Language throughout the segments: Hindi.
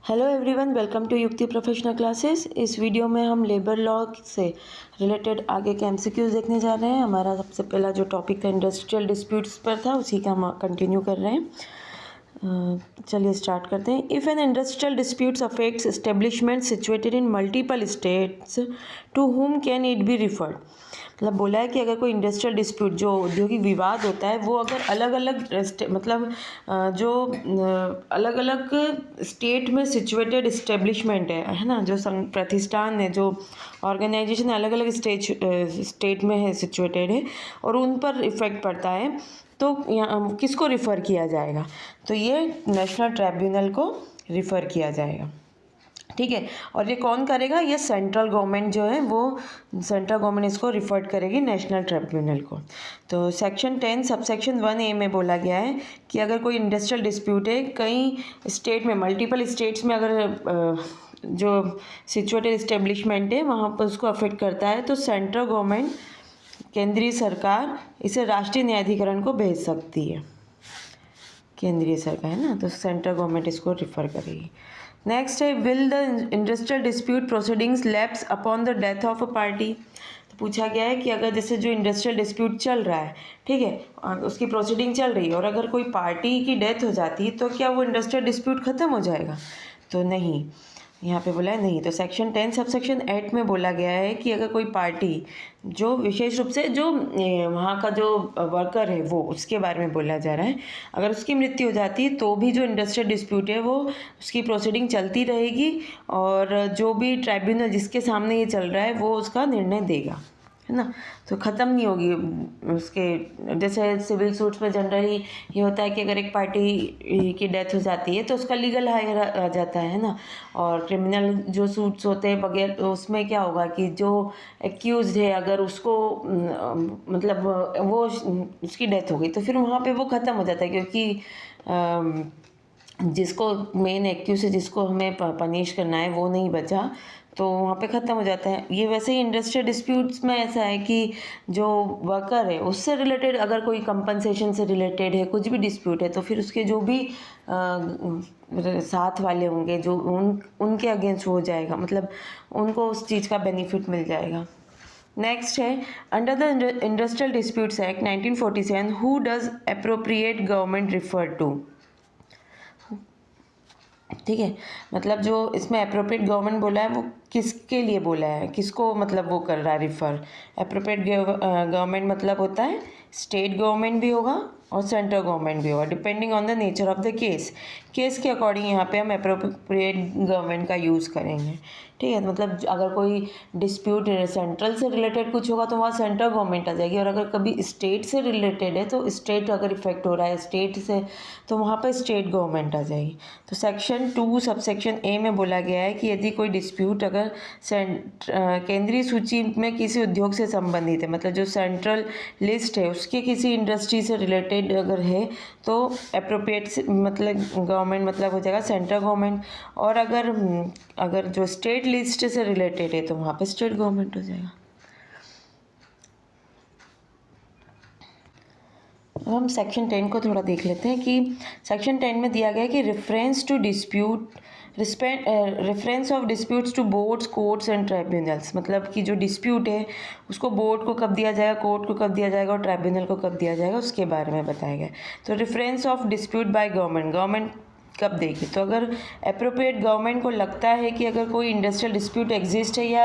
हेलो एवरीवन, वेलकम टू युक्ति प्रोफेशनल क्लासेस। इस वीडियो में हम लेबर लॉ से रिलेटेड आगे के एमसीक्यूज देखने जा रहे हैं। हमारा सबसे पहला जो टॉपिक था इंडस्ट्रियल डिस्प्यूट्स पर था, उसी का हम कंटिन्यू कर रहे हैं। चलिए स्टार्ट करते हैं। If an industrial disputes affects establishment situated in multiple states, to whom can it be referred. मतलब बोला है कि अगर कोई इंडस्ट्रियल डिस्प्यूट, जो औद्योगिक विवाद होता है, वो अगर अलग अलग मतलब जो अलग अलग स्टेट में सिचुएटेड इस्टेब्लिशमेंट है ना, जो प्रतिष्ठान है, जो ऑर्गेनाइजेशन अलग अलग स्टेट में है, सिचुएटेड है, और उन पर इफ़ेक्ट पड़ता है, तो यहाँ किसको रिफ़र किया जाएगा? तो ये नेशनल ट्राइब्यूनल को रिफ़र किया जाएगा। ठीक है, और ये कौन करेगा? ये सेंट्रल गवर्नमेंट जो है, वो सेंट्रल गवर्नमेंट इसको रिफर करेगी नेशनल ट्राइब्यूनल को। तो सेक्शन 10 सबसेक्शन 1A में बोला गया है कि अगर कोई इंडस्ट्रियल डिस्प्यूट है कई स्टेट में, मल्टीपल स्टेट्स में, अगर जो सिचुएटेड इस्टेब्लिशमेंट है वहाँ पर उसको अफेक्ट करता है, तो सेंट्रल गवर्नमेंट, केंद्रीय सरकार, इसे राष्ट्रीय न्यायाधिकरण को भेज सकती है। केंद्रीय सरकार है ना, तो सेंट्रल गवर्नमेंट इसको रिफर करेगी। नेक्स्ट है, will the industrial dispute proceedings lapse upon the death of a party. तो पूछा गया है कि अगर जैसे जो इंडस्ट्रियल डिस्प्यूट चल रहा है, ठीक है, उसकी प्रोसीडिंग चल रही है, और अगर कोई पार्टी की डेथ हो जाती है, तो क्या वो इंडस्ट्रियल डिस्प्यूट ख़त्म हो जाएगा? तो नहीं, यहाँ पे बोला है नहीं। तो सेक्शन 10 सबसेक्शन 8 में बोला गया है कि अगर कोई पार्टी, जो विशेष रूप से जो वहाँ का जो वर्कर है, वो उसके बारे में बोला जा रहा है, अगर उसकी मृत्यु हो जाती है तो भी जो इंडस्ट्रियल डिस्प्यूट है वो उसकी प्रोसीडिंग चलती रहेगी, और जो भी ट्राइब्यूनल जिसके सामने ये चल रहा है वो उसका निर्णय देगा, है ना। तो ख़त्म नहीं होगी उसके, जैसे सिविल सूट्स में जनरली ये होता है कि अगर एक पार्टी की डेथ हो जाती है तो उसका लीगल हायर आ जाता है ना, और क्रिमिनल जो सूट्स होते हैं बगैर, तो उसमें क्या होगा कि जो एक्यूज है, अगर उसको मतलब वो उसकी डेथ हो गई, तो फिर वहाँ पे वो ख़त्म हो जाता है, क्योंकि जिसको मेन एक्यूज है, जिसको हमें पनिश करना है, वो नहीं बचा, तो वहाँ पे ख़त्म हो जाता है। ये वैसे ही इंडस्ट्रियल डिस्प्यूट्स में ऐसा है कि जो वर्कर है उससे रिलेटेड अगर कोई कंपनसेशन से रिलेटेड है, कुछ भी डिस्प्यूट है, तो फिर उसके जो भी साथ वाले होंगे, जो उनके अगेंस्ट हो जाएगा, मतलब उनको उस चीज़ का बेनिफिट मिल जाएगा। नेक्स्ट है, under the industrial disputes act 1947 who does appropriate government refer to. ठीक है, मतलब जो इसमें अप्रोप्रिएट गवर्नमेंट बोला है, वो किसके लिए बोला है, किसको मतलब वो कर रहा है रिफ़र? अप्रोप्रिएट गवर्नमेंट मतलब होता है स्टेट गवर्नमेंट भी होगा और सेंट्रल गवर्नमेंट भी होगा, depending on the nature of the case. Case के अकॉर्डिंग यहाँ पे हम अप्रोप्रिएट गवर्नमेंट का यूज़ करेंगे। ठीक है, मतलब अगर कोई डिस्प्यूट सेंट्रल से रिलेटेड कुछ होगा तो वहाँ सेंट्रल गवर्नमेंट आ जाएगी, और अगर कभी स्टेट से रिलेटेड है, तो स्टेट अगर इफेक्ट हो रहा है स्टेट से, तो वहाँ पर स्टेट गवर्नमेंट आ जाएगी। तो सेक्शन 2 सबसेक्शन A में बोला गया है कि यदि कोई डिस्प्यूट अगर केंद्रीय सूची में किसी उद्योग से संबंधित है, मतलब जो सेंट्रल लिस्ट है उसके किसी इंडस्ट्री से रिलेटेड अगर है, तो अप्रोप्रिएट मतलब गवर्नमेंट मतलब हो जाएगा सेंट्रल गवर्नमेंट, और अगर जो स्टेट लिस्ट से रिलेटेड है तो वहाँ पे स्टेट गवर्नमेंट हो जाएगा। अब हम सेक्शन 10 को थोड़ा देख लेते हैं कि सेक्शन 10 में दिया गया है कि reference to dispute, reference of disputes to boards, courts and tribunals. मतलब कि जो डिस्प्यूट है उसको बोर्ड को कब दिया जाएगा, कोर्ट को कब दिया जाएगा, और ट्राइब्यूनल को कब दिया जाएगा, उसके बारे में बताया गया है। तो reference of dispute by government कब देगी? तो अगर अप्रोप्रिएट गवर्नमेंट को लगता है कि अगर कोई इंडस्ट्रियल डिस्प्यूट एग्जिस्ट है या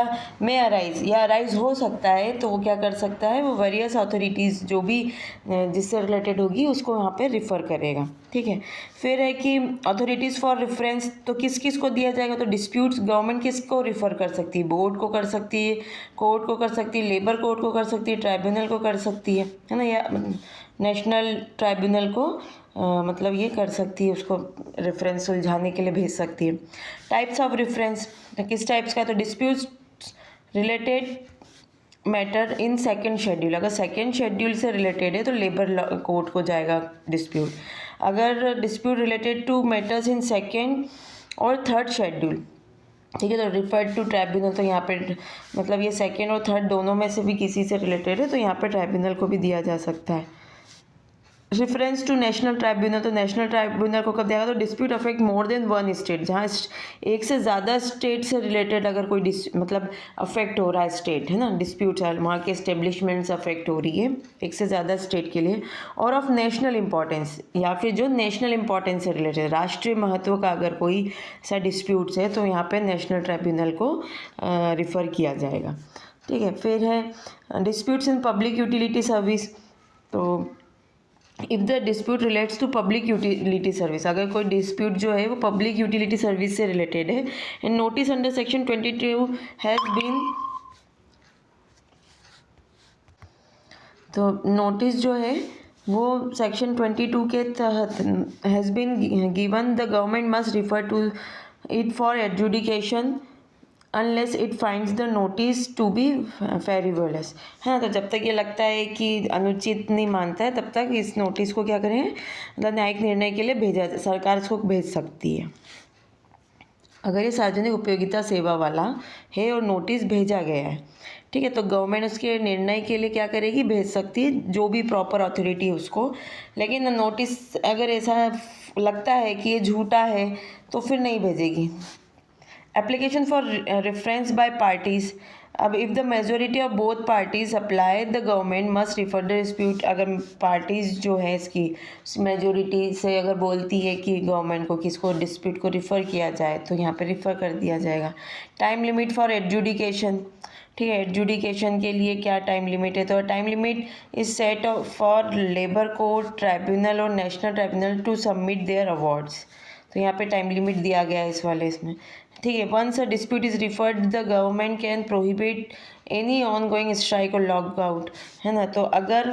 अराइज हो सकता है, तो वो क्या कर सकता है, वो वेरियस अथॉरिटीज़ जो भी जिससे रिलेटेड होगी उसको वहाँ पे रिफ़र करेगा। ठीक है, फिर है कि अथॉरिटीज़ फॉर रेफरेंस, तो किस किस को दिया जाएगा? तो डिस्प्यूट्स गवर्नमेंट किसको रिफ़र कर सकती है? बोर्ड को कर सकती है, कोर्ट को कर सकती है, लेबर कोर्ट को कर सकती है, ट्राइब्यूनल को कर सकती है ना, या नेशनल ट्राइब्यूनल को मतलब ये कर सकती है, उसको रेफरेंस सुलझाने के लिए भेज सकती है। टाइप्स ऑफ रेफरेंस, किस टाइप्स का? तो disputes related matter in second schedule, अगर सेकेंड शेड्यूल से रिलेटेड है तो लेबर कोर्ट को जाएगा डिस्प्यूट। अगर dispute related to matters in second और थर्ड शेड्यूल, ठीक है, तो रिफर्ड टू ट्राइब्यूनल, तो यहाँ पे मतलब ये सेकेंड और थर्ड दोनों में से भी किसी से रिलेटेड है, तो यहाँ पे ट्राइब्यूनल को भी दिया जा सकता है। रेफरेंस टू नेशनल ट्राइब्यूनल, तो नेशनल ट्राइब्यूनल को कब दिया गया, तो dispute affect more than one state, जहाँ एक से ज़्यादा स्टेट से रिलेटेड अगर कोई मतलब अफेक्ट हो रहा है स्टेट, है ना, डिस्प्यूट है, वहाँ के इस्टेब्लिशमेंट्स अफेक्ट हो रही है एक से ज़्यादा स्टेट के लिए, और ऑफ नेशनल इंपॉर्टेंस, या फिर जो नेशनल इंपॉर्टेंस से रिलेटेड, राष्ट्रीय महत्व का अगर कोई सा डिस्प्यूट्स है तो यहाँ पे नेशनल ट्राइब्यूनल को रिफ़र किया जाएगा। ठीक है, फिर है disputes in public utility service, तो if the dispute relates to public utility service, अगर कोई डिस्प्यूट जो है वो पब्लिक यूटिलिटी सर्विस से रिलेटेड है, and notice under section 22 has been, तो नोटिस जो है वो सेक्शन 22 के तहत has been given, the government must refer to it for adjudication unless it finds the notice to be frivolous, है ना। तो जब तक ये लगता है कि अनुचित नहीं मानता है तब तक इस नोटिस को क्या करें, मतलब न्यायिक निर्णय के लिए भेजा, सरकार इसको भेज सकती है। अगर ये सार्वजनिक उपयोगिता सेवा वाला है और नोटिस भेजा गया है, ठीक है, तो गवर्नमेंट उसके निर्णय के लिए क्या करेगी, भेज सकती है, जो भी प्रॉपर अथॉरिटी है उसको। लेकिन नोटिस अगर ऐसा लगता है कि ये झूठा है तो फिर नहीं भेजेगी। Application for reference by parties, अब if the majority of both parties apply the government must refer the dispute, अगर पार्टीज़ जो है इसकी मेजोरिटी से अगर बोलती है कि गवर्नमेंट को किसको डिस्प्यूट को रिफ़र किया जाए तो यहाँ पे रिफ़र कर दिया जाएगा। टाइम लिमिट फॉर एडजुडिकेशन, ठीक है, एडजुडिकेशन के लिए क्या टाइम लिमिट है, तो time limit is set for labour court, tribunal और national tribunal to submit their awards, तो यहाँ पे टाइम लिमिट दिया गया है इस वाले इसमें। ठीक है, once a dispute is referred the government can prohibit any ongoing strike और लॉक आउट, है ना। तो अगर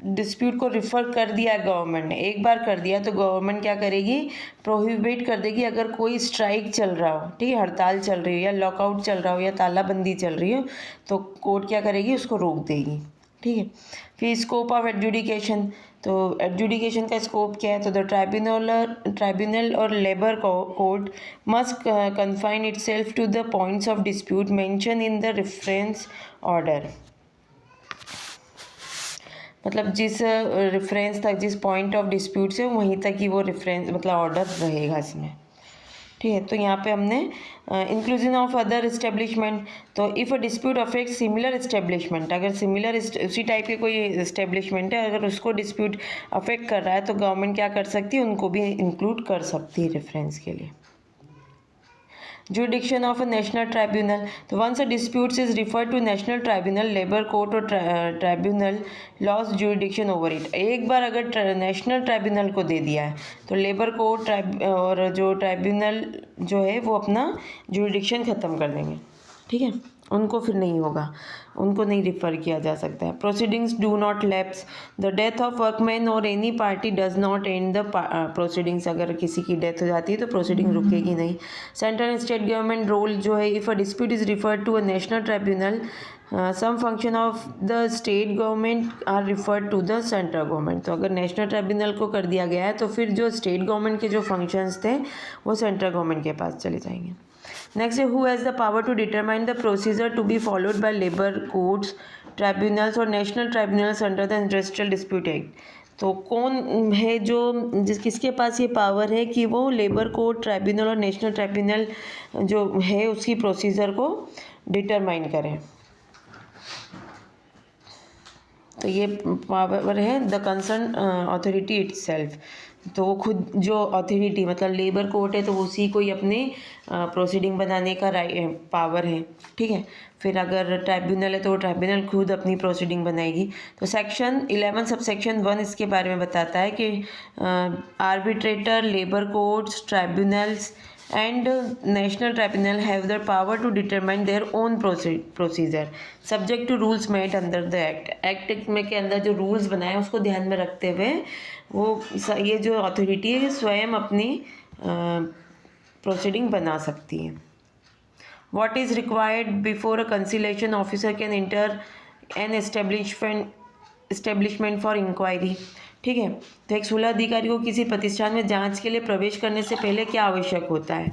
डिस्प्यूट को रिफ़र कर दिया है गवर्नमेंट ने, एक बार कर दिया, तो गवर्नमेंट क्या करेगी, प्रोहिबिट कर देगी, अगर कोई स्ट्राइक चल रहा हो, ठीक है, हड़ताल चल रही हो या लॉकआउट चल रहा हो या तालाबंदी चल रही हो, तो कोर्ट क्या करेगी, उसको रोक देगी। ठीक है, फिर स्कोप ऑफ एडजुडिकेशन, तो एडजुडिकेशन का स्कोप क्या है, तो द ट्राइब्यूनल और labour court must confine itself to the points of dispute mention in the reference order, मतलब जिस रेफरेंस तक, जिस पॉइंट ऑफ डिस्प्यूट से वहीं तक ही वो रेफरेंस मतलब ऑर्डर रहेगा इसमें। ठीक है, तो यहाँ पे हमने इंक्लूजन ऑफ अदर इस्टेब्लिशमेंट, तो if a dispute affect similar establishment, अगर सिमिलर उसी टाइप के कोई इस्टेब्लिशमेंट है, अगर उसको डिस्प्यूट अफेक्ट कर रहा है तो गवर्नमेंट क्या कर सकती है, उनको भी इंक्लूड कर सकती है रेफरेंस के लिए। Jurisdiction of a national tribunal, तो once a disputes is referred to national tribunal, labour court और tribunal loss jurisdiction over it, एक बार अगर नेशनल ट्राइब्यूनल को दे दिया है तो लेबर कोर्ट और जो ट्राइब्यूनल जो है वो अपना जुडिक्शन ख़त्म कर देंगे। ठीक है, उनको फिर नहीं होगा, उनको नहीं रिफ़र किया जा सकता है। Proceedings do not lapse, the death of workman और any party does not end the proceedings, अगर किसी की डेथ हो जाती है तो प्रोसीडिंग रुकेगी नहीं। Central and state government role जो है, if a dispute is referred to a national tribunal, some function of the state government are referred to the central government, तो अगर नेशनल ट्राइब्यूनल को कर दिया गया है तो फिर जो स्टेट गवर्नमेंट के जो फंक्शंस थे वो सेंट्रल गवर्नमेंट के पास चले जाएंगे। नेक्स्ट है who has the power to determine the procedure to be followed by labour courts, tribunals और national tribunals under the industrial dispute act, तो कौन है जो किसके पास ये पावर है कि वो लेबर कोर्ट, ट्राइब्यूनल और नेशनल ट्राइब्यूनल जो है उसकी प्रोसीजर को डिटरमाइन करें, तो ये पावर है द कंसर्न अथॉरिटी इटसेल्फ, तो वो खुद जो अथॉरिटी मतलब लेबर कोर्ट है तो उसी को ही अपनी प्रोसीडिंग बनाने का पावर है। ठीक है, फिर अगर ट्राइब्यूनल है तो वो ट्राइब्यूनल खुद अपनी प्रोसीडिंग बनाएगी। तो सेक्शन 11 सब सेक्शन 1 इसके बारे में बताता है कि arbitrator, labour courts, tribunals and national tribunal have the power to determine their own procedure subject to rules made under the act में के अंदर जो rules बनाए उसको ध्यान में रखते हुए वो ये जो अथॉरिटी है स्वयं अपनी प्रोसीडिंग बना सकती है। what is required before a conciliation officer can enter an establishment for inquiry, ठीक है, तो एक सुलह अधिकारी को किसी प्रतिष्ठान में जांच के लिए प्रवेश करने से पहले क्या आवश्यक होता है।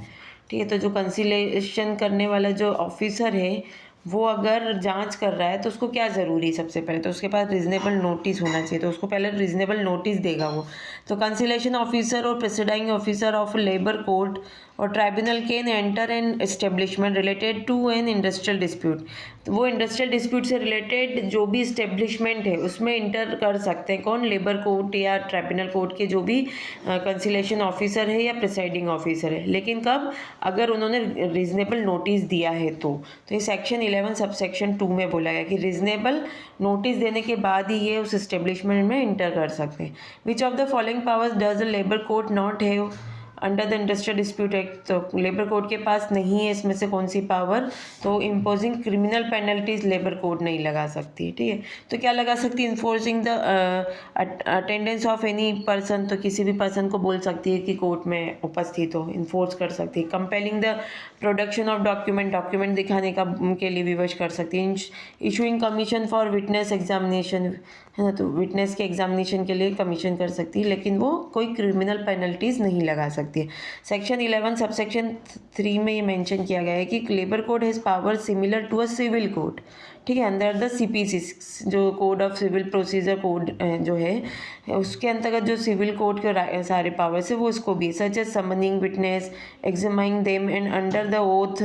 ठीक है, तो जो कंसिलेशन करने वाला जो ऑफिसर है वो अगर जांच कर रहा है तो उसको क्या ज़रूरी है, सबसे पहले तो उसके पास रीजनेबल नोटिस होना चाहिए, तो उसको पहले रीजनेबल नोटिस देगा वो। तो कंसिलेशन ऑफिसर और presiding officer of labour court और tribunal can enter an establishment related to an industrial dispute. तो वो इंडस्ट्रियल डिस्प्यूट से रिलेटेड जो भी इस्टेब्लिशमेंट है उसमें इंटर कर सकते हैं कौन, लेबर कोर्ट या ट्राइब्यूनल कोर्ट के जो भी कंसिलेशन ऑफिसर है या प्रिसाइडिंग ऑफिसर है। लेकिन कब, अगर उन्होंने रीजनेबल नोटिस दिया है तो ये सेक्शन 11 सब सेक्शन 2 में बोला गया कि रीजनेबल नोटिस देने के बाद ही ये उस इस्टेब्लिशमेंट में इंटर कर सकते हैं। Which of the following powers does the labour court not have under the industrial dispute act. तो लेबर कोड के पास नहीं है इसमें से कौन सी पावर, तो imposing criminal penalties labour code नहीं लगा सकती, ठीक है। तो क्या लगा सकती है, enforcing the attendance of any person, तो किसी भी पर्सन को बोल सकती है कि कोर्ट में उपस्थित हो, इन्फोर्स कर सकती है। Compelling the production of document दिखाने का के लिए विवश कर सकती है। Issuing commission for witness examination, है ना, तो विटनेस के एग्जामिनेशन के लिए कमीशन कर सकती है, लेकिन वो कोई क्रिमिनल पेनल्टीज़ नहीं लगा सकती है। सेक्शन 11 सब सेक्शन 3 में ये मेंशन किया गया है कि labour code has power similar to a civil code, ठीक है, अंडर द CPC जो code of civil procedure code जो है उसके अंतर्गत जो सिविल कोड के सारे पावर्स है वो इसको भी, such as summoning witness, examining them and under the oath.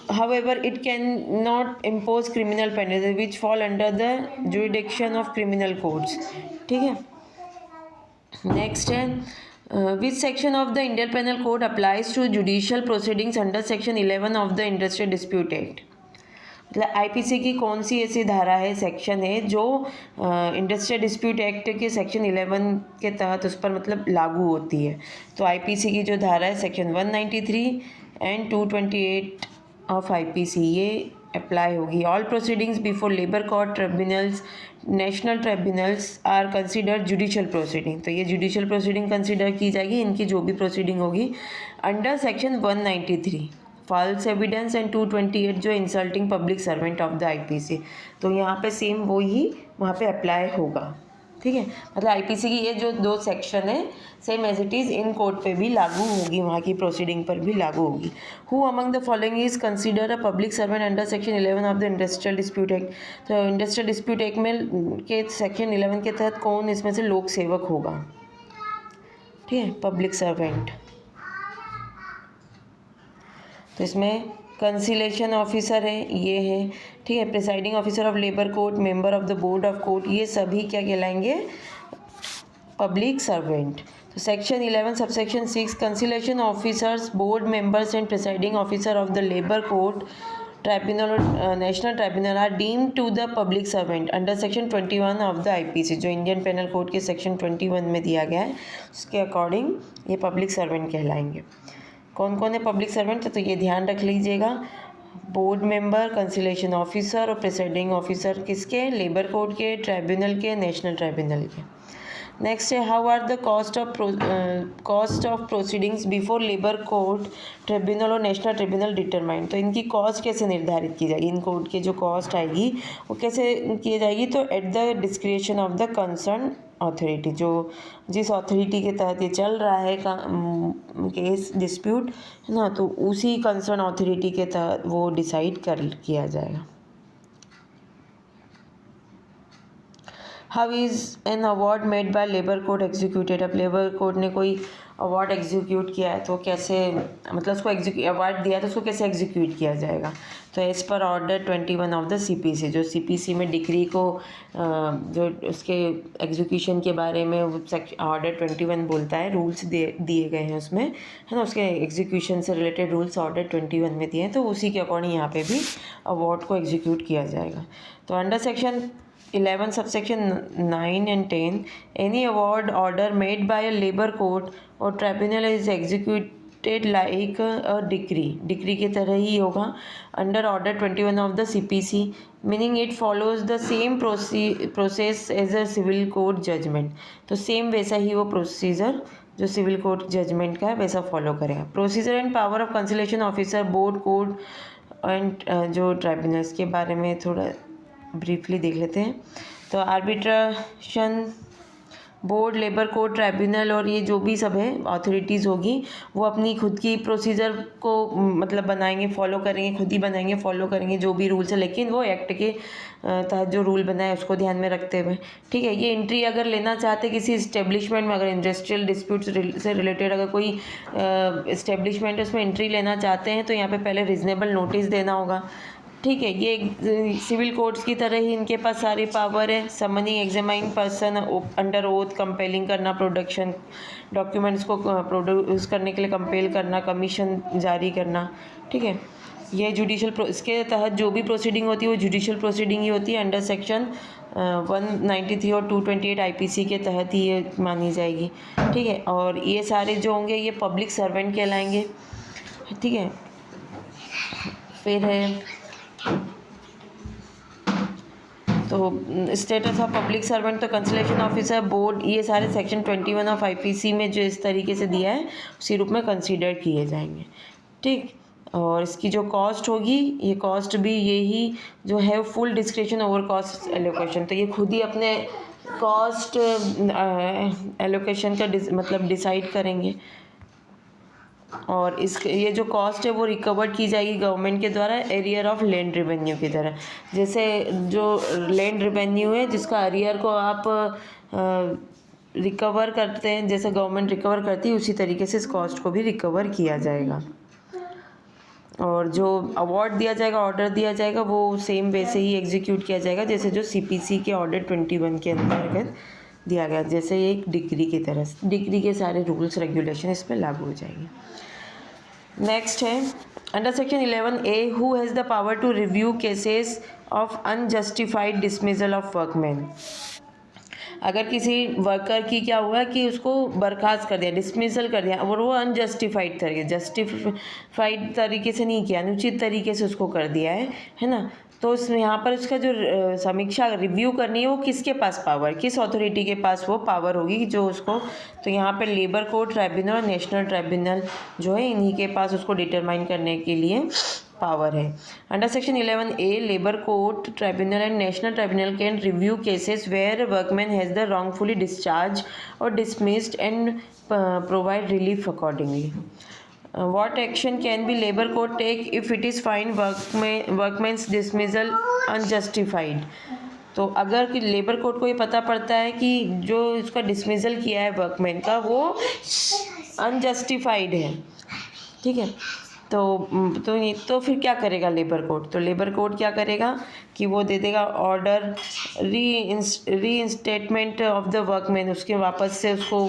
However, it cannot impose criminal penalties which fall under the jurisdiction of criminal courts, ठीक है। नेक्स्ट है which section of the Indian Penal Code applies to judicial proceedings under section 11 of the Industrial Dispute Act। मतलब IPC की कौन सी ऐसी धारा है, सेक्शन है जो इंडस्ट्रियल डिस्प्यूट एक्ट के सेक्शन 11 के तहत उस पर मतलब लागू होती है। तो IPC की जो धारा है सेक्शन 193 एंड 228 ऑफ IPC ये अप्लाई होगी। All proceedings before labour court tribunals national tribunals are consider judicial proceeding. तो ये जुडिशियल प्रोसीडिंग कंसिडर की जाएगी, इनकी जो भी प्रोसीडिंग होगी under section 193 false evidence and 228 जो insulting public servant of the IPC। तो यहाँ पे सेम वो ही वहाँ पे अप्लाई होगा, ठीक है। मतलब IPC की ये जो 2 सेक्शन है same as it is in court पे भी लागू होगी, वहाँ की प्रोसीडिंग पर भी लागू होगी। Who among the following is consider a public servant under section 11 of the industrial dispute act. तो इंडस्ट्रियल डिस्प्यूट एक्ट में के सेक्शन 11 के तहत कौन इसमें से लोक सेवक होगा, ठीक है, पब्लिक सर्वेंट। तो इसमें कंसिलेशन ऑफिसर है, ये है, ठीक है, presiding officer of labour court, member of the board of court, ये सभी क्या कहलाएंगे, पब्लिक सर्वेंट। तो section 11 subsection 6 conciliation officers, board members and presiding officer of the labour court tribunal और national tribunal are deemed to the public servant under section 21 of the IPC। जो इंडियन पेनल कोड के सेक्शन 21 में दिया गया है उसके अकॉर्डिंग ये पब्लिक सर्वेंट कहलाएंगे। कौन कौन है पब्लिक सर्वेंट, तो ये ध्यान रख लीजिएगा, बोर्ड मेंबर, कंसिलेशन ऑफिसर और प्रिसाइडिंग ऑफिसर किसके, लेबर कोर्ट के, ट्राइब्यूनल के, नेशनल ट्राइब्यूनल के। नेक्स्ट है how are the cost of proceedings before labour court tribunal और नेशनल ट्रिब्यूनल डिटरमाइंड। तो इनकी कॉस्ट कैसे निर्धारित की जाएगी, इन कोर्ट की जो कॉस्ट आएगी वो कैसे की जाएगी, तो at the description of the concern authority, जो जिस अथॉरिटी के तहत ये चल रहा है केस डिस्प्यूट, है ना, तो उसी कंसर्न अथॉरिटी के तहत वो डिसाइड किया जाएगा। How is an award made by labour court executed. अब लेबर कोर्ट ने कोई अवार्ड एग्जीक्यूट किया है तो कैसे, मतलब उसको अवार्ड दिया तो उसको कैसे एग्जीक्यूट किया जाएगा, तो as per order 21 of the CPC। जो CPC में डिक्री को जो उसके एग्जीक्यूशन के बारे में ऑर्डर 21 बोलता है, रूल्स दिए गए हैं उसमें, है ना, उसके एग्जीक्यूशन से रिलेटेड रूल्स ऑर्डर 21 में दिए हैं, तो उसी के अकॉर्डिंग यहाँ पे भी अवार्ड को एग्जीक्यूट किया जाएगा। तो under section 11 subsection 9 and 10 any award order made by a labor court or tribunal is executed like a decree की तरह ही होगा under order 21 of the CPC, meaning it follows the same process as a civil court judgment। तो सेम वैसा ही वो प्रोसीजर जो सिविल कोर्ट जजमेंट का है वैसा फॉलो करेगा। Procedure and power of conciliation officer, board court and जो ट्राइब्यूनल्स के बारे में थोड़ा ब्रीफली देख लेते हैं। तो arbitration board, labour court, tribunal और ये जो भी सब है अथॉरिटीज़ होगी वो अपनी खुद की प्रोसीजर को मतलब बनाएंगे, फॉलो करेंगे, खुद ही बनाएंगे, फॉलो करेंगे जो भी रूल्स है, लेकिन वो एक्ट के तहत जो रूल बनाए उसको ध्यान में रखते हुए। ठीक है, ये एंट्री अगर लेना चाहते किसी इस्टेब्लिशमेंट में, अगर इंडस्ट्रियल डिस्प्यूट्स से रिलेटेड अगर कोई इस्टेब्लिशमेंट उसमें एंट्री लेना चाहते हैं तो यहाँ पे पहले रीजनेबल नोटिस देना होगा। ठीक है, ये सिविल कोर्ट्स की तरह ही इनके पास सारी पावर है। Summoning examine person under oath, compelling करना, प्रोडक्शन डॉक्यूमेंट्स को प्रोड्यूस करने के लिए कंपेल करना, कमीशन जारी करना। ठीक है, ये जुडिशल इसके तहत जो भी प्रोसीडिंग होती है वो जुडिशल प्रोसीडिंग ही होती है, अंडर सेक्शन 193 और 228 आईपीसी के तहत ही ये मानी जाएगी। ठीक है, और ये सारे जो होंगे ये पब्लिक सर्वेंट कहलाएंगे। ठीक है, फिर है तो स्टेटस ऑफ पब्लिक सर्वेंट, तो कंसलेशन ऑफिसर, बोर्ड, ये सारे सेक्शन 21 ऑफ आईपीसी में जो इस तरीके से दिया है उसी रूप में कंसीडर किए जाएंगे। ठीक, और इसकी जो कॉस्ट होगी ये कॉस्ट भी यही जो है full description over cost allocation, तो ये खुद ही अपने कॉस्ट एलोकेशन का मतलब डिसाइड करेंगे। और इस ये जो कॉस्ट है वो रिकवर्ड की जाएगी गवर्नमेंट के द्वारा एरियर ऑफ लैंड रेवेन्यू की तरह। जैसे जो लैंड रेवेन्यू है जिसका एरियर को आप रिकवर करते हैं, जैसे गवर्नमेंट रिकवर करती है उसी तरीके से इस कॉस्ट को भी रिकवर किया जाएगा। और जो अवार्ड दिया जाएगा, ऑर्डर दिया जाएगा, वो सेम वैसे ही एग्जीक्यूट किया जाएगा जैसे जो सीपीसी के ऑर्डर 21 के अंतर्गत दिया गया, जैसे एक डिग्री की तरह, डिग्री के सारे रूल्स रेगुलेशन इस पर लागू हो जाएंगे। नेक्स्ट है under section 11A, who has the power to review cases of unjustified dismissal of workman. अगर किसी वर्कर की क्या हुआ कि उसको बर्खास्त कर दिया, डिसमिसल कर दिया, और वो अनजस्टिफाइड तरीके, जस्टिफाइड तरीके से नहीं किया, अनुचित तरीके से उसको कर दिया है ना, तो उसमें यहाँ पर उसका जो समीक्षा रिव्यू करनी है वो किसके पास पावर, किस अथॉरिटी के पास वो पावर होगी जो उसको, तो यहाँ पर लेबर कोर्ट, ट्राइब्यूनल और नेशनल ट्राइब्यूनल जो है इन्हीं के पास उसको डिटरमाइन करने के लिए पावर है। Under section 11A, labour court, tribunal and national tribunal can review cases where workman has the wrongfully discharge और dismissed and provide relief accordingly. What action can be labor court take if it is find workman's dismissal unjustified? तो अगर कि लेबर कोर्ट को ये पता पड़ता है कि जो इसका डिसमिसल किया है वर्कमैन का वो अनजस्टिफाइड है, ठीक है, तो फिर क्या करेगा लेबर कोर्ट, तो लेबर कोर्ट क्या करेगा कि वो दे देगा ऑर्डर री इंस्टेटमेंट ऑफ द वर्कमैन, उसके वापस से उसको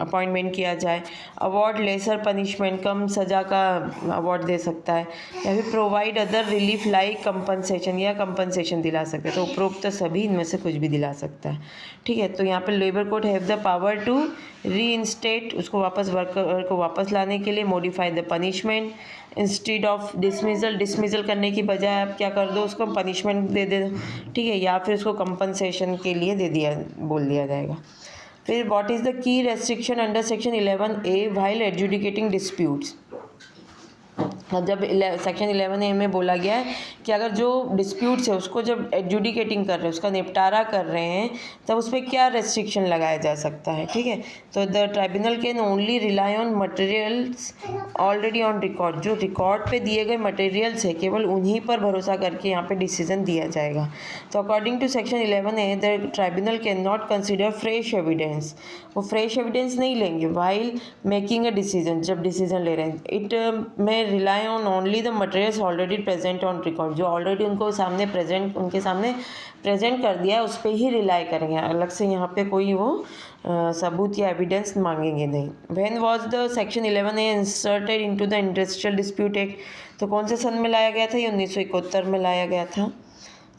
अपॉइंटमेंट किया जाए, अवार्ड लेसर पनिशमेंट, कम सज़ा का अवार्ड दे सकता है, या फिर provide other relief like compensation, या कंपनसेशन दिला सकता है, तो उपरोक्त सभी इनमें से कुछ भी दिला सकता है। ठीक है, तो यहाँ पर labour court have the power to reinstate, उसको वापस वर्कर को वापस लाने के लिए, modify the punishment instead of dismissal करने की बजाय आप क्या कर दो, उसको पनिशमेंट दे दे, ठीक है, या फिर उसको कंपनसेशन के लिए बोल दिया जाएगा। फिर what is the key restriction under section 11A while adjudicating disputes. जब सेक्शन 11A में बोला गया है कि अगर जो डिस्प्यूट्स है उसको जब एडजुडिकेटिंग कर रहे हैं, उसका निपटारा कर रहे हैं, तब उस पर क्या रेस्ट्रिक्शन लगाया जा सकता है। ठीक है, तो the tribunal can only rely on materials already on record, जो रिकॉर्ड पे दिए गए मटेरियल्स है केवल उन्हीं पर भरोसा करके यहाँ पे डिसीजन दिया जाएगा। तो according to section 11A the tribunal can not consider fresh evidence, वो फ्रेश एविडेंस नहीं लेंगे वाइल मेकिंग अ डिसीजन, जब डिसीजन ले रहे हैं। It may rely on only the materials already present on record, जो ऑलरेडी उनके सामने प्रेजेंट कर दिया है उस पर ही रिलाई करेंगे, अलग से यहाँ पे कोई वो सबूत या एविडेंस मांगेंगे नहीं। When was the section 11A inserted into the industrial dispute act, तो कौन से सन में लाया गया था, ये 1971 में लाया गया था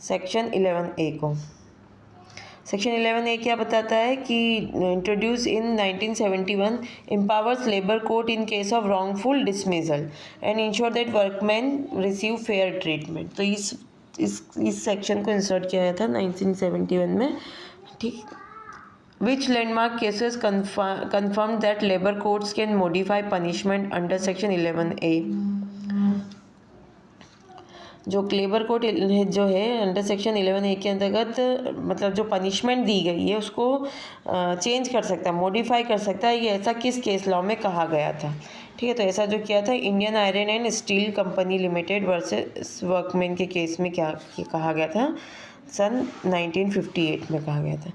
सेक्शन 11A को। सेक्शन 11A क्या बताता है कि introduce in 1971 empowers labour court in case of wrongful dismissal and ensure that workman receive fair treatment. तो इस सेक्शन को इंसर्ट किया गया था 1971 में। ठीक, which landmark cases confirm that labour courts can modify punishment under section 11A। जो लेबर कोड जो है अंडर सेक्शन 11A के अंतर्गत मतलब जो पनिशमेंट दी गई है उसको चेंज कर सकता है, मॉडिफाई कर सकता है। ये ऐसा किस केस लॉ में कहा गया था? ठीक है, तो ऐसा जो किया था Indian iron and steel company limited versus workman के केस में क्या कहा गया था? सन 1958 में कहा गया था।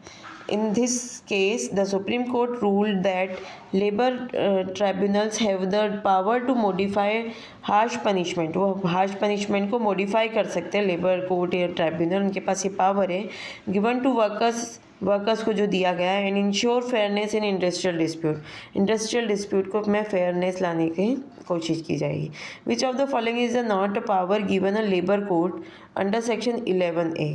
In this case, the Supreme Court ruled that labor tribunals have the power to modify harsh punishment. वो harsh punishment को modify कर सकते हैं लेबर कोर्ट या ट्राइब्यूनल, उनके पास ये पावर है। गिवन टू वर्कर्स को जो दिया गया है, and ensure fairness in industrial dispute को में फेयरनेस लाने की कोशिश की जाएगी। Which of the following is not a power given a labour court under section 11A?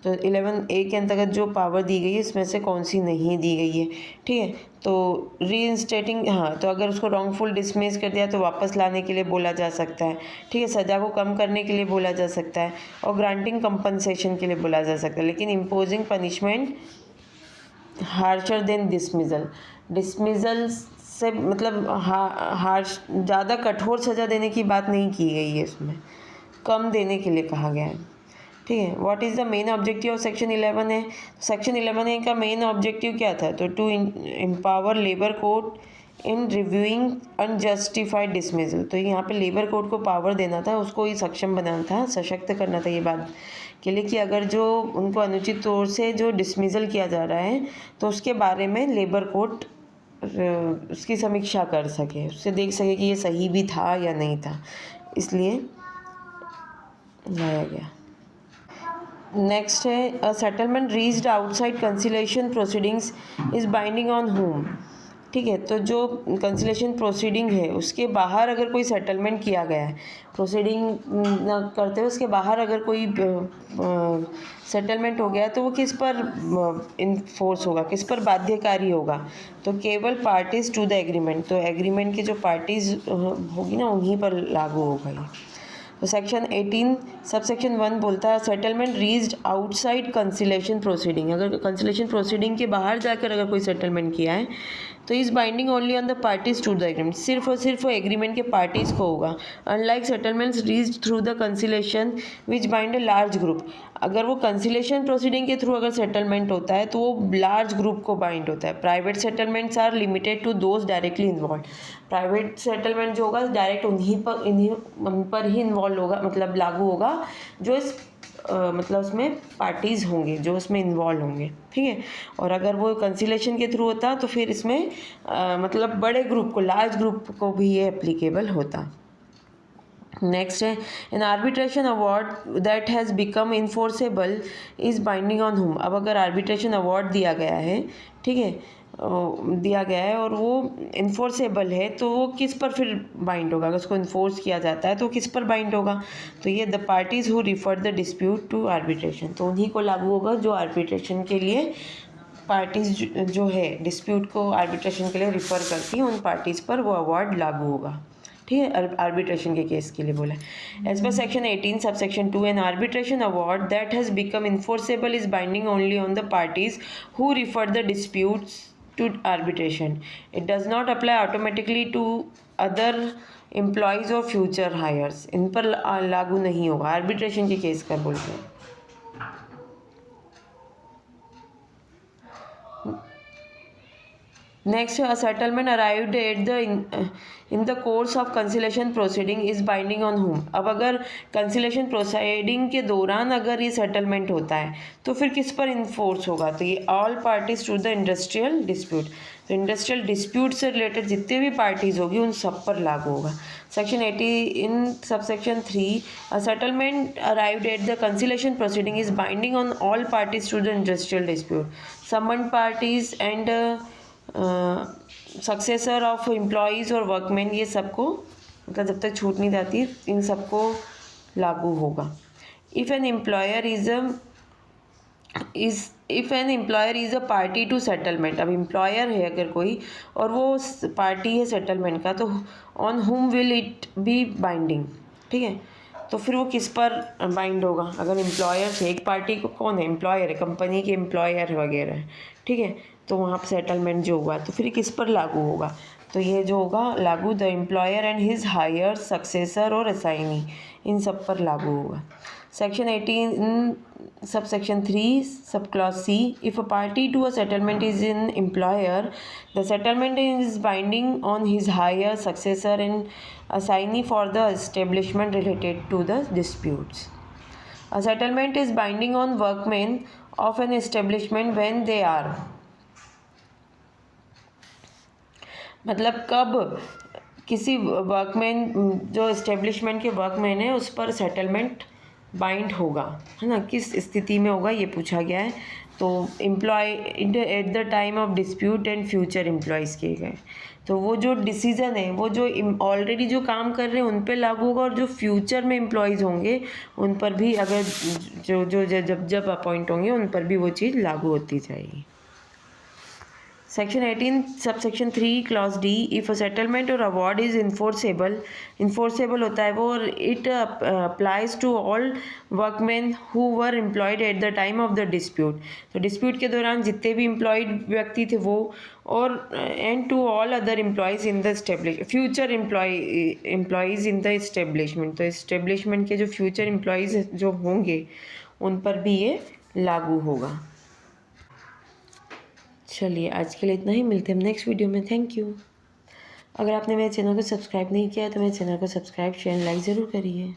तो 11A के अंतर्गत जो पावर दी गई है इसमें से कौन सी नहीं दी गई है? ठीक है, तो रीइंस्टेटिंग, हाँ, तो अगर उसको रॉन्गफुल डिसमिस कर दिया तो वापस लाने के लिए बोला जा सकता है। ठीक है, सज़ा को कम करने के लिए बोला जा सकता है, और ग्रांटिंग कंपनसेशन के लिए बोला जा सकता है। लेकिन इम्पोजिंग पनिशमेंट हार्शर देन डिसमिजल से मतलब हार्श ज़्यादा कठोर सज़ा देने की बात नहीं की गई है, इसमें कम देने के लिए कहा गया है। ठीक है, what is the main objective of section 11A? Section 11A का मेन ऑब्जेक्टिव क्या था? तो to empower labour court in reviewing unjustified dismissal. तो यहाँ पे लेबर कोर्ट को पावर देना था, उसको ही सक्षम बनाना था, सशक्त करना था ये बात के लिए कि अगर जो उनको अनुचित तौर से जो डिसमिसल किया जा रहा है तो उसके बारे में लेबर कोर्ट उसकी समीक्षा कर सके, उससे देख सके कि ये सही भी था या नहीं था, इसलिए लाया गया। नेक्स्ट है, a settlement reached outside conciliation proceedings is binding on home. ठीक है, तो जो कंसिलेशन प्रोसीडिंग है उसके बाहर अगर कोई सेटलमेंट किया गया है, प्रोसीडिंग न करते हुए उसके बाहर अगर कोई सेटलमेंट हो गया तो वो किस पर इन्फोर्स होगा, किस पर बाध्यकारी होगा? तो केवल पार्टीज टू द एग्रीमेंट, तो एग्रीमेंट की जो पार्टीज होगी ना उन्हीं पर लागू होगा ये। तो सेक्शन 18 सबसेक्शन 1 बोलता है settlement reached outside conciliation proceeding. अगर कंसिलेशन प्रोसीडिंग के बाहर जाकर अगर कोई सेटलमेंट किया है तो is binding only on the parties to the agreement, सिर्फ और सिर्फ एग्रीमेंट के पार्टीज़ को होगा। Unlike settlements reached through the conciliation which bind a large group, अगर वो कंसिलेशन प्रोसीडिंग के थ्रू अगर सेटलमेंट होता है तो वो लार्ज ग्रुप को बाइंड होता है। Private settlements are limited to those directly involve, private settlement जो होगा डायरेक्ट उन पर ही इन्वॉल्व होगा, मतलब लागू होगा जो इस मतलब उसमें पार्टीज़ होंगे जो उसमें इन्वॉल्व होंगे। ठीक है, और अगर वो कंसिलेशन के थ्रू होता तो फिर इसमें मतलब बड़े ग्रुप को, लार्ज ग्रुप को भी ये एप्लीकेबल होता। नेक्स्ट है, N arbitration award that has become enforceable is binding on home. अब अगर आर्बिट्रेशन अवार्ड दिया गया है, ठीक है, दिया गया है और वो इन्फोर्सेबल है तो वो किस पर फिर बाइंड होगा? अगर उसको इन्फोर्स किया जाता है तो किस पर बाइंड होगा? तो ये the parties who refer the dispute to arbitration, तो उन्हीं को लागू होगा जो आर्बिट्रेशन के लिए पार्टीज़ जो है डिस्प्यूट को आर्बिट्रेशन के लिए रिफ़र करती हैं, उन पार्टीज़ पर वो अवार्ड लागू होगा। ठीक है, आर्बिट्रेशन के केस के लिए बोला है। As per section 18 sub section 2 N arbitration award that has become enforceable is binding only on the parties who refer the disputes to arbitration. It does not apply automatically to other employees or future hires. इन पर लागू नहीं होगा। आर्बिट्रेशन के केस का बोलते हैं। Next, a settlement arrived at the in the course of conciliation proceeding is binding on whom? अब अगर conciliation proceeding के दौरान अगर ये settlement होता है तो फिर किस पर इन्फोर्स होगा? तो ये all parties to the industrial dispute, तो इंडस्ट्रियल डिस्प्यूट से रिलेटेड जितने भी पार्टीज होगी उन सब पर लागू होगा। Section 80 in subsection 3 a settlement arrived at the conciliation proceeding is binding on all parties to the industrial dispute, summon parties and successor of employees और वर्कमैन, ये सबको मतलब जब तक छूट नहीं जाती इन सबको लागू होगा। If an employer is a party to settlement, अब एम्प्लॉयर है अगर कोई और वो पार्टी है सेटलमेंट का, तो ऑन हुम विल इट बी बाइंडिंग। ठीक है, तो फिर वो किस पर बाइंड होगा? अगर एम्प्लॉयर है, एक पार्टी को कौन है? एम्प्लॉयर है, कंपनी के एम्प्लॉयर वगैरह है। ठीक है, तो वहाँ पर सेटलमेंट जो हुआ तो फिर किस पर लागू होगा? तो ये जो होगा लागू, the employer and his heir successor और असाइनी, इन सब पर लागू होगा। Section 18 subsection 3 sub clause C, if a party to a settlement is an employer, the settlement is binding on his heir successor and assignee for the establishment related to the disputes. A settlement is binding on workmen of an establishment when they are, मतलब कब किसी वर्कमैन, जो इस्टेब्लिशमेंट के वर्कमैन है उस पर सेटलमेंट बाइंड होगा, है ना, किस स्थिति में होगा ये पूछा गया है। तो employ at the time of dispute and future employees किए गए, तो वो जो डिसीज़न है वो जो ऑलरेडी जो काम कर रहे हैं उन पे लागू होगा, और जो फ्यूचर में एम्प्लॉयज़ होंगे उन पर भी, अगर जो जो जब जब अपॉइंट होंगे उन पर भी वो चीज़ लागू होती जाएगी। Section 18 subsection 3 clause D, if a settlement और अवार्ड इज़ इन्फोर्सेबल होता है वो, और it applies to all workman who were employed at the time of the dispute, तो डिस्प्यूट के दौरान जितने भी एम्प्लॉयड व्यक्ति थे वो, और and to all other employees in the future employees in the establishment, तो इस्टेब्लिशमेंट के जो फ्यूचर एम्प्लॉयज़ जो होंगे उन पर भी ये लागू होगा। चलिए आज के लिए इतना ही, मिलते हैं हम नेक्स्ट वीडियो में। Thank you. अगर आपने मेरे चैनल को सब्सक्राइब नहीं किया तो मेरे चैनल को सब्सक्राइब, शेयर, लाइक ज़रूर करिए।